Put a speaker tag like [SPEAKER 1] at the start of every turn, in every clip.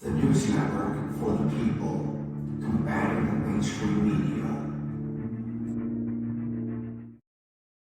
[SPEAKER 1] The news network for the people, combating the mainstream media.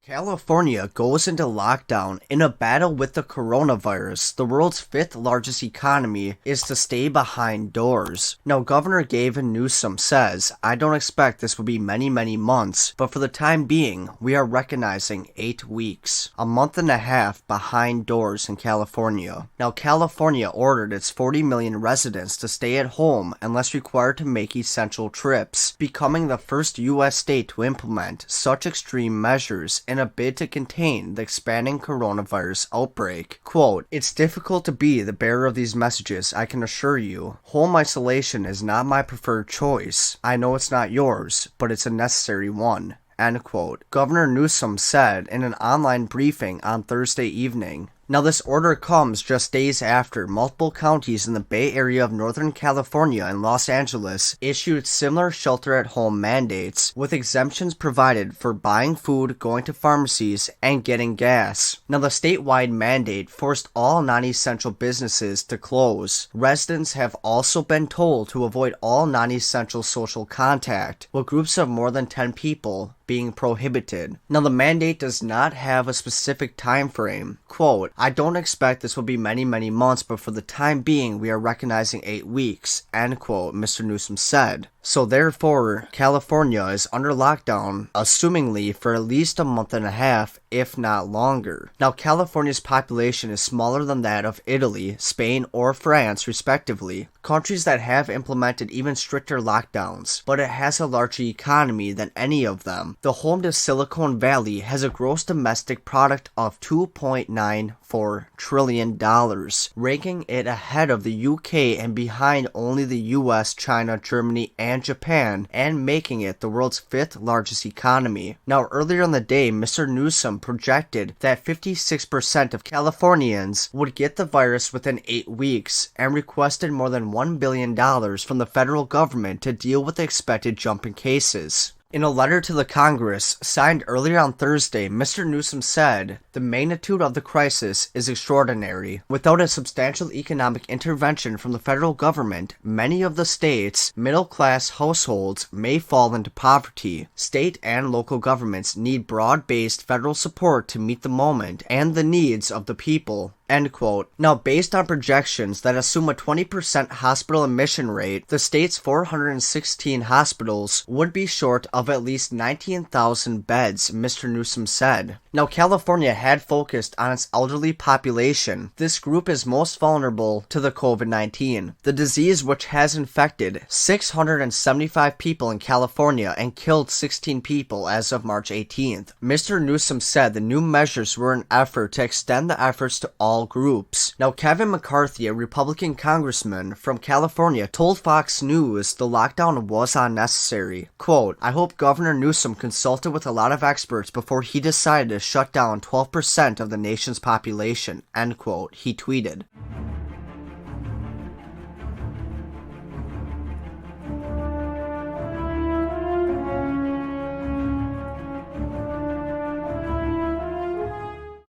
[SPEAKER 2] California goes into lockdown in a battle with the coronavirus. The world's fifth largest economy is to stay behind doors. Now, Governor Gavin Newsom says, "I don't expect this will be many months, but for the time being, we are recognizing 8 weeks, a month and a half behind doors in California." Now, California ordered its 40 million residents to stay at home unless required to make essential trips, becoming the first U.S. state to implement such extreme measures in a bid to contain the expanding coronavirus outbreak. Quote, "It's difficult to be the bearer of these messages, I can assure you. Home isolation is not my preferred choice. I know it's not yours, but it's a necessary one." End quote. Governor Newsom said in an online briefing on Thursday evening. Now, this order comes just days after multiple counties in the Bay Area of Northern California and Los Angeles issued similar shelter-at-home mandates, with exemptions provided for buying food, going to pharmacies, and getting gas. Now, the statewide mandate forced all non-essential businesses to close. Residents have also been told to avoid all non-essential social contact, with groups of more than 10 people being prohibited. Now, the mandate does not have a specific time frame. Quote, "I don't expect this will be many months, but for the time being, we are recognizing 8 weeks, end quote, Mr. Newsom said. So therefore, California is under lockdown, assumingly for at least a month and a half, if not longer. Now, California's population is smaller than that of Italy, Spain, or France, respectively, countries that have implemented even stricter lockdowns, but it has a larger economy than any of them. The home to Silicon Valley has a gross domestic product of $2.94 trillion, ranking it ahead of the UK and behind only the US, China, Germany, and Japan, and making it the world's fifth largest economy. Now, earlier in the day, Mr. Newsom projected that 56% of Californians would get the virus within 8 weeks, and requested more than $1 billion from the federal government to deal with the expected jump in cases. In a letter to the Congress, signed earlier on Thursday, Mr. Newsom said, "The magnitude of the crisis is extraordinary. Without a substantial economic intervention from the federal government, many of the state's middle-class households may fall into poverty. State and local governments need broad-based federal support to meet the moment and the needs of the people." End quote. Now, based on projections that assume a 20% hospital admission rate, the state's 416 hospitals would be short of at least 19,000 beds, Mr. Newsom said. Now, California had focused on its elderly population. This group is most vulnerable to the Covid-19, the disease which has infected 675 people in California and killed 16 people as of March 18th. Mr. Newsom said the new measures were an effort to extend the efforts to all groups. Now, Kevin McCarthy, a Republican congressman from California, told Fox News the lockdown was unnecessary. Quote, "I hope Governor Newsom consulted with a lot of experts before he decided to shut down 12% of the nation's population," end quote, he tweeted.